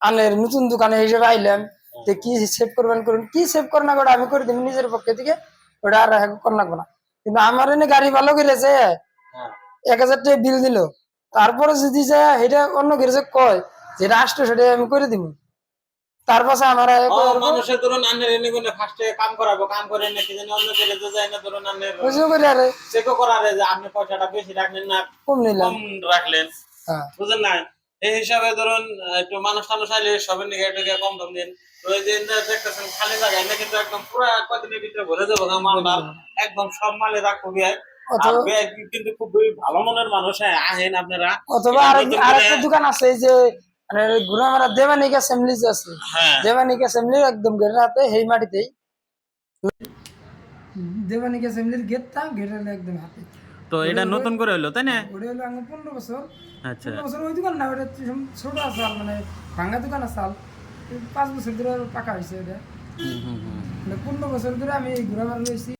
আনের নতুন দোকানে হিসেবে আইলাম, যে কি সেভ করবেন করুন, কি সেভ করেন না ওটা আমি করে দিব নিজের পক্ষে থেকে, ওটা আর করে লাগবো না। কিন্তু আমার এনে গাড়ি ভালো করেছে 1000 টাকা বিল দিল, তারপরে যদি যায় এটা অন্য গ্যারেজে কয় যেটা 800 টাকা আমি করে দিব, তার পাশে আমার মানুষের ধরুন আন্নের এনে কোনো ফার্স্টে কাম করাবো, কাম করে নাকি যেন অন্য গ্যারেজে যায় না, ধরুন আন্নের বুঝতে করে আরে চেকও করারে যে আপনি পয়সাটা বেশি রাখলেন না কম নিলাম। কম রাখলেন, হ্যাঁ বুঝলেন না? এই হিসাবে ধরুন একটু মানুষ টানুষ আইলে সবের নিকে একটু কম দাম দিন। তো এই যে দেখতেছেন খালি জায়গায় না কিন্তু একদম পুরো কদিনের ভিতরে ভরে যাবো মালটা, একদম সব মালে রাখবো বিয়ায়। আর বিয়ায় কিন্তু খুব ভালো মনের মানুষ, হ্যাঁ আহেন আপনারা। অথবা আরেকটা দোকান আছে এই যে মানে ঘুরামারা দেবানিক অ্যাসেম্বলি আছে, দেবানিক অ্যাসেম্বলি একদম গেটের হাতে এই মাটিতেই, দেবানিক অ্যাসেম্বলির গেটটা গেটের একদম হাতে। তো এটা নতুন করে হলো তাই না? ওটা হলো আমার 15 বছর। আচ্ছা 15 বছর ওই দোকান না, ওটা ছোট আসাল মানে ভাঙা দোকান আসাল, 5 বছর ধরে পাকা হয়েছে এটা। 15 বছর ধরে আমি ঘুরামারা রয়েছি।